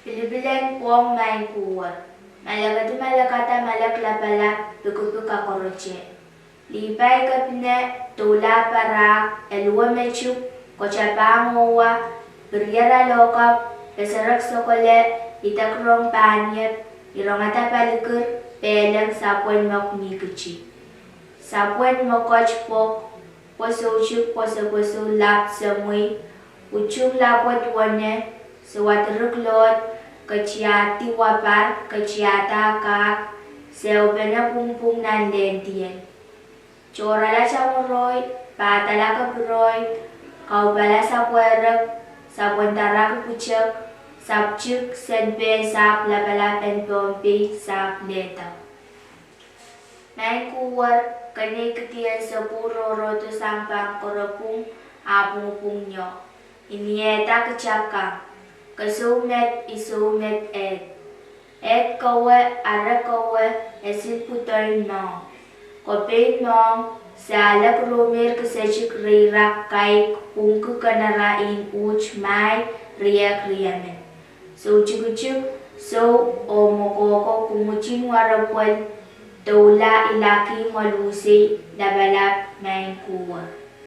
Pilibilan pong main kuwar. Malagati malakata malaklapala pikupuka koroche. Lipay kapine tula parak elwa mechu kochapangowa beryara lokap pesarak sokole itakrong panyet irongata palikur pelang sapwen mok mikuchi. Sapwen mokoch pok posochuk poso lap samui uchung lapot wane sewateruk lot kaciati wapar kaciata kak seubena pumpung nandentien. Cora la chamuroy, patala ka broy, kau bala sapwerek, sapwentara ka pucek, sapcuk senpe sap labala pen pompi sap leta. Main kuwar kani ketian sepuro roto sampang korapung apung nyo. Inieta kecakang. Kasumet isumet et. Et kawe ara kawe esin putoy nong. Kopit nong salak rumir kesecik rirak kai pungku kanarain uch mai riak riamen. So cukucuk so omokoko kumucing warapwan tola ilaki malusi dabalap main kuwa.